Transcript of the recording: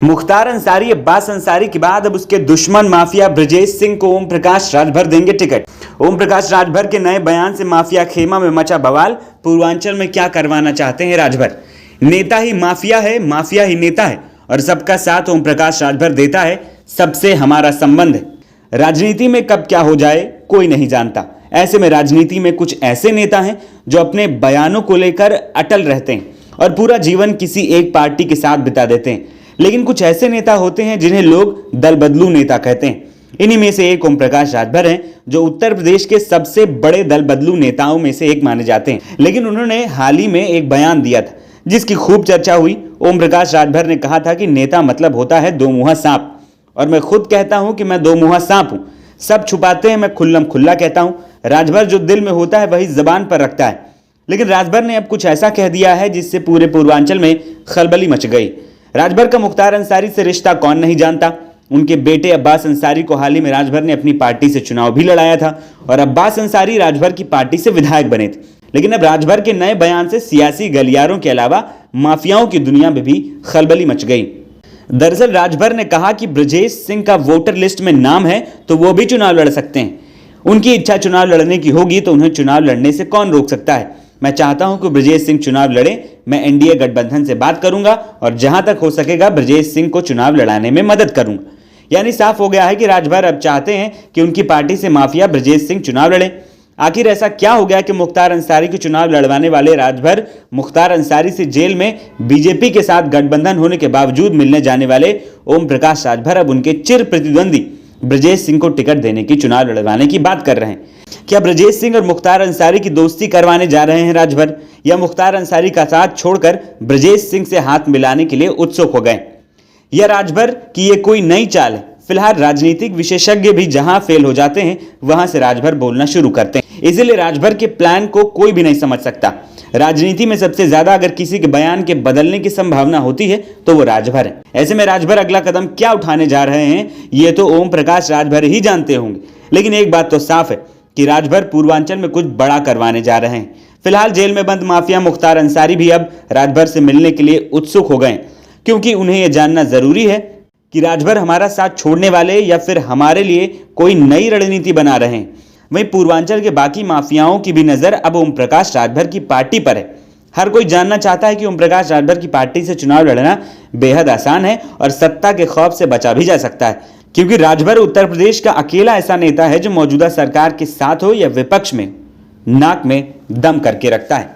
मुख्तार अंसारी अब्बास अंसारी के बाद अब उसके दुश्मन माफिया ब्रजेश सिंह को ओम प्रकाश राजभर देंगे टिकट। ओम प्रकाश राजभर के नए बयान से माफिया खेमा में मचा बवाल। पूर्वांचल में क्या करवाना चाहते हैं राजभर? नेता ही माफिया है, माफिया ही नेता है और सबका साथ ओम प्रकाश राजभर देता है। सबसे हमारा संबंध है। राजनीति में कब क्या हो जाए कोई नहीं जानता। ऐसे में राजनीति में कुछ ऐसे नेता हैं जो अपने बयानों को लेकर अटल रहते हैं और पूरा जीवन किसी एक पार्टी के साथ बिता देते हैं। लेकिन कुछ ऐसे नेता होते हैं जिन्हें लोग दल बदलू नेता कहते हैं। इन्हीं में से एक ओम प्रकाश राजभर हैं, जो उत्तर प्रदेश के सबसे बड़े दल बदलू नेताओं में से एक माने जाते हैं। लेकिन उन्होंने हाल ही में एक बयान दिया था जिसकी खूब चर्चा हुई। ओम प्रकाश राजभर ने कहा था कि नेता मतलब होता है दो मुंहा सांप, और मैं खुद कहता हूं कि मैं दो मुंहा सांप हूं। सब छुपाते हैं, मैं खुल्लम खुल्ला कहता हूं। राजभर जो दिल में होता है वही जबान पर रखता है। लेकिन राजभर ने अब कुछ ऐसा कह दिया है जिससे पूरे पूर्वांचल में खलबली मच गई। राजभर का मुख्तार अंसारी से रिश्ता कौन नहीं जानता। उनके बेटे अब्बास अंसारी को हाल ही में राजभर ने अपनी पार्टी से चुनाव भी लड़ाया था और अब्बास अंसारी राजभर की पार्टी से विधायक बने थे। लेकिन अब राजभर के नए बयान से सियासी गलियारों के अलावा माफियाओं की दुनिया में भी खलबली मच गई। दरअसल राजभर ने कहा कि ब्रजेश सिंह का वोटर लिस्ट में नाम है तो वो भी चुनाव लड़ सकते हैं। उनकी इच्छा चुनाव लड़ने की होगी तो उन्हें चुनाव लड़ने से कौन रोक सकता है। मैं चाहता हूं कि ब्रजेश सिंह चुनाव लड़े। मैं एनडीए गठबंधन से बात करूंगा और जहां तक हो सकेगा ब्रजेश सिंह को चुनाव लड़ाने में मदद करूंगा। यानी साफ हो गया है कि राजभर अब चाहते हैं कि उनकी पार्टी से माफिया ब्रजेश सिंह चुनाव लड़े। आखिर ऐसा क्या हो गया कि मुख्तार अंसारी के चुनाव लड़वाने वाले राजभर मुख्तार अंसारी से जेल में बीजेपी के साथ गठबंधन होने के बावजूद मिलने जाने वाले ओम प्रकाश राजभर अब उनके चिर प्रतिद्वंदी ब्रजेश सिंह को टिकट देने की, चुनाव लड़वाने की बात कर रहे हैं। क्या ब्रजेश सिंह और मुख्तार अंसारी की दोस्ती करवाने जा रहे हैं राजभर, या मुख्तार अंसारी का साथ छोड़कर ब्रजेश सिंह से हाथ मिलाने के लिए उत्सुक हो गए? यह राजभर की ये कोई नई चाल है? फिलहाल राजनीतिक विशेषज्ञ भी जहां फेल हो जाते हैं वहां से राजभर बोलना शुरू करते हैं। इसीलिए राजभर के प्लान को कोई भी नहीं समझ सकता। राजनीति में सबसे ज्यादा अगर किसी के बयान के बदलने की संभावना होती है तो वो राजभर है। ऐसे में राजभर अगला कदम क्या उठाने जा रहे हैं ये तो ओम प्रकाश राजभर ही जानते होंगे। लेकिन एक बात तो साफ है कि राजभर पूर्वांचल में कुछ बड़ा करवाने जा रहे हैं। फिलहाल जेल में बंद माफिया मुख्तार अंसारी भी अब राजभर से मिलने के लिए उत्सुक हो गए, क्योंकि उन्हें यह जानना जरूरी है कि राजभर हमारा साथ छोड़ने वाले या फिर हमारे लिए कोई नई रणनीति बना रहे हैं। वहीं पूर्वांचल के बाकी माफियाओं की भी नजर अब ओम प्रकाश राजभर की पार्टी पर है। हर कोई जानना चाहता है कि ओम प्रकाश राजभर की पार्टी से चुनाव लड़ना बेहद आसान है और सत्ता के खौफ से बचा भी जा सकता है, क्योंकि राजभर उत्तर प्रदेश का अकेला ऐसा नेता है जो मौजूदा सरकार के साथ हो या विपक्ष में नाक में दम करके रखता है।